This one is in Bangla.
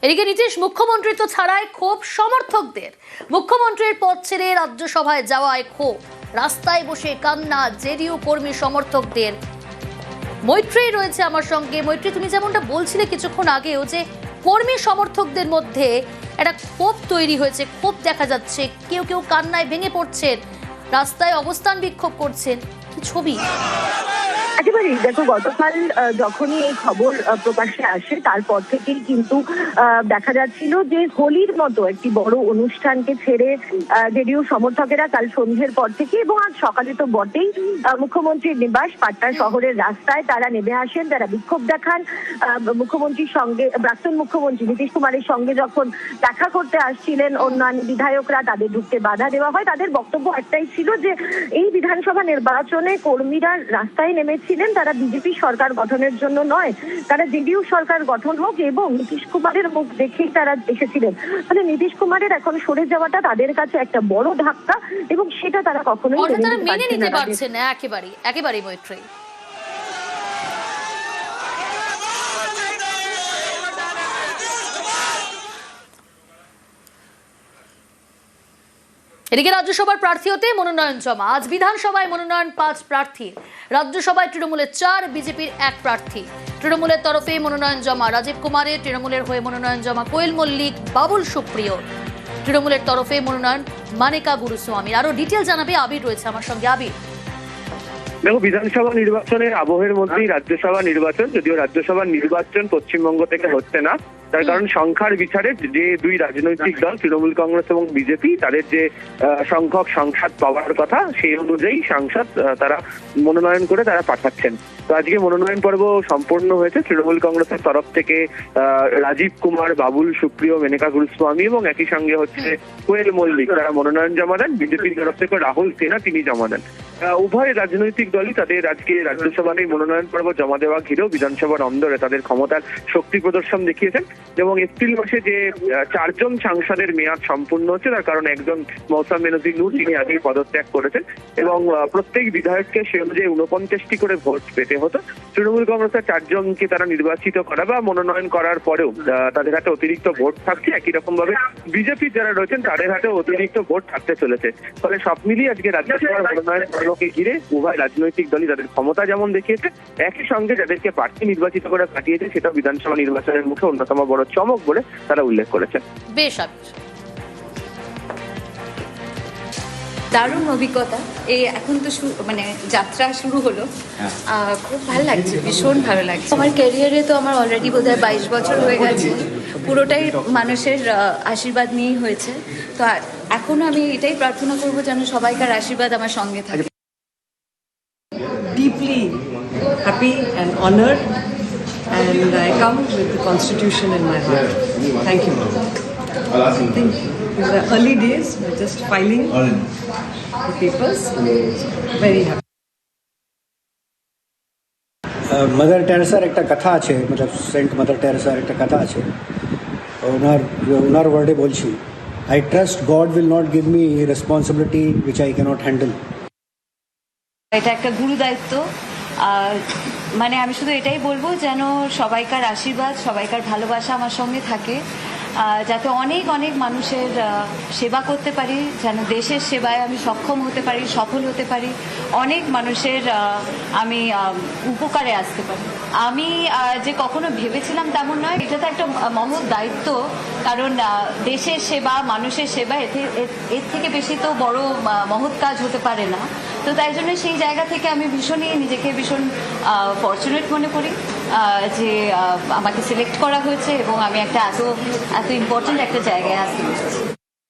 এদিকে নীতিশ মুখ্যমন্ত্রী তো ছাড়াই ক্ষোভ সমর্থকদের। মুখ্যমন্ত্রীর পদ ছেড়ে রাজ্যসভায় যাওয়ায় ক্ষোভ, রাস্তায় বসে কান্না জেডিইউ কর্মী সমর্থকদের। মৈত্রী রয়েছে আমার সঙ্গে। মৈত্রী, তুমি যেমনটা বলছিলে কিছুক্ষণ আগেও যে কর্মী সমর্থকদের মধ্যে একটা ক্ষোভ তৈরি হয়েছে, ক্ষোভ দেখা যাচ্ছে, কেউ কেউ কান্নায় ভেঙে পড়ছেন, রাস্তায় অবস্থান বিক্ষোভ করছেন, কি ছবি? একেবারেই দেখো, গতকাল যখনই এই খবর প্রকাশ্যে আসে তারপর থেকেই কিন্তু দেখা যাচ্ছিল যে হোলির মতো একটি বড় অনুষ্ঠানকে ছেড়ে জেডিইউ সমর্থকেরা কাল সন্ধ্যের পর থেকে এবং আজ সকালে তো বটেই মুখ্যমন্ত্রীর নিবাস পাটনা শহরের রাস্তায় তারা নেমে আসেন, তারা বিক্ষোভ দেখান। মুখ্যমন্ত্রীর সঙ্গে, প্রাক্তন মুখ্যমন্ত্রী নীতিশ কুমারের সঙ্গে যখন দেখা করতে আসছিলেন অন্যান্য বিধায়করা, তাদের ঢুকতে বাধা দেওয়া হয়। তাদের বক্তব্য একটাই ছিল যে এই বিধানসভা নির্বাচনে কর্মীরা রাস্তায় নেমেছিলেন, তারা বিজেপি সরকার গঠনের জন্য নয়, তারা জেডিইউ সরকার গঠন হোক, এবং নীতিশ কুমারের মুখ দেখেই তারা এসেছিলেন। মানে নীতিশ কুমারের এখন সরে যাওয়াটা তাদের কাছে একটা বড় ধাক্কা এবং সেটা তারা কখনোই মেনে নিতে পারছে না। একেবারেই মৈত্রী। এদিকে রাজ্যসভার প্রার্থী হতে মনোনয়ন জমা। আজ বিধানসভায় মনোনয়ন 5 প্রার্থীর, রাজ্যসভায় তৃণমূলের 4, বিজেপির 1 প্রার্থী। তৃণমূলের তরফে মনোনয়ন জমা রাজীব কুমারের, তৃণমূলের হয়ে মনোনয়ন জমা কোয়েল মল্লিক, বাবুল সুপ্রিয়। তৃণমূলের তরফে মনোনয়ন মানিকা গুরুস্বামীর। আরো ডিটেল জানাবে আবির, রয়েছে আমার সঙ্গে। আবির, দেখো, বিধানসভা নির্বাচনের আবহের মধ্যেই রাজ্যসভা নির্বাচন, যদিও রাজ্যসভা নির্বাচন পশ্চিমবঙ্গ থেকে হচ্ছে না, তার কারণ সংখ্যার বিচারে যে দুই রাজনৈতিক দল তৃণমূল কংগ্রেস এবং বিজেপি, তাদের যে সংখ্যক সাংসদ পাওয়ার কথা সেই অনুযায়ী সাংসদ তারা মনোনয়ন করে তারা পাঠাচ্ছেন। তো আজকে মনোনয়ন পর্ব সম্পূর্ণ হয়েছে। তৃণমূল কংগ্রেসের তরফ থেকে রাজীব কুমার, বাবুল সুপ্রিয়, মেনকা গুরুস্বামী এবং একই সঙ্গে হচ্ছে কোয়েল মল্লিক তারা মনোনয়ন জমা দেন। বিজেপির তরফ থেকে রাহুল সিনহা তিনি জমা দেন। উভয় রাজনৈতিক দলই তাদের আজকে রাজ্যসভার এই মনোনয়ন পর্ব জমা দেওয়া ঘিরেও বিধানসভার অন্দরে তাদের ক্ষমতার শক্তি প্রদর্শন দেখিয়েছেন। এবং এপ্রিল মাসে যে 4 জন সাংসদের মেয়াদ সম্পূর্ণ হচ্ছে, তার কারণ একজন মৌসাম মেনজি নূর তিনি আগেই পদত্যাগ করেছেন এবং প্রত্যেক বিধায়ককে সে অনুযায়ী 49টি করে ভোট পেতে হতো। তৃণমূল কংগ্রেসের 4 জনকে তারা নির্বাচিত করা বা মনোনয়ন করার পরেও তাদের হাতে অতিরিক্ত ভোট থাকছে। একই রকম ভাবে বিজেপি যারা রয়েছেন তাদের হাতে অতিরিক্ত ভোট থাকতে চলেছে। ফলে সব মিলিয়ে আজকে রাজ্যসভার মনোনয়ন পর্বকে ঘিরে উভয় রাজনৈতিক দলই তাদের ক্ষমতা যেমন দেখিয়েছে, একই সঙ্গে যাদেরকে প্রার্থী নির্বাচিত করে কাটিয়েছে সেটা বিধানসভা নির্বাচনের মুখে অন্যতম বড় চমক বলে তারা উল্লেখ করেছেন। বেশ, দারুণ অভিজ্ঞতা। এই এখন তো মানে যাত্রা শুরু হলো, খুব ভালো লাগছে, ভীষণ ভালো লাগছে। আমার ক্যারিয়ারে তো আমার অলরেডি বোধহয় 22 বছর হয়ে গেছে, পুরোটাই মানুষের আশীর্বাদ নিয়েই হয়েছে। তো এখনো আমি এটাই প্রার্থনা করবো যেন সবাইকার আশীর্বাদ আমার সঙ্গে থাকে। Deeply happy and honored, and I come with the Constitution in my heart. Thank you. Thank you. In the early days, we're just filing the papers. Very happy. Mother টেরেসার একটা কথা আছে, मतलब সেন্ট মাদার টেরেসার একটা কথা আছে, ওনার ওয়ার্ডে বলছি, I trust God will not give me a responsibility which I cannot handle. এটা একটা গুরু দায়িত্ব। মানে আমি শুধু এটাই বলবো যেন সবাইকার আশীর্বাদ, সবাইকার ভালোবাসা আমার সঙ্গে থাকে, যাতে অনেক অনেক মানুষের সেবা করতে পারি, যেন দেশের সেবায় আমি সক্ষম হতে পারি, সফল হতে পারি, অনেক মানুষের আমি উপকারে আসতে পারি। আমি যে কখনো ভেবেছিলাম তেমন নয়, এটা তো একটা মহৎ দায়িত্ব, কারণ দেশের সেবা, মানুষের সেবা, এর থেকে বেশি তো বড় মহৎ কাজ হতে পারে না। তো তাই জন্য সেই জায়গা থেকে আমি নিজেকে ভীষণ ফরচুনেট মনে করি যে আমাকে সিলেক্ট করা হয়েছে এবং আমি একটা এত ইম্পর্টেন্ট একটা জায়গায় আসতে পেরেছি।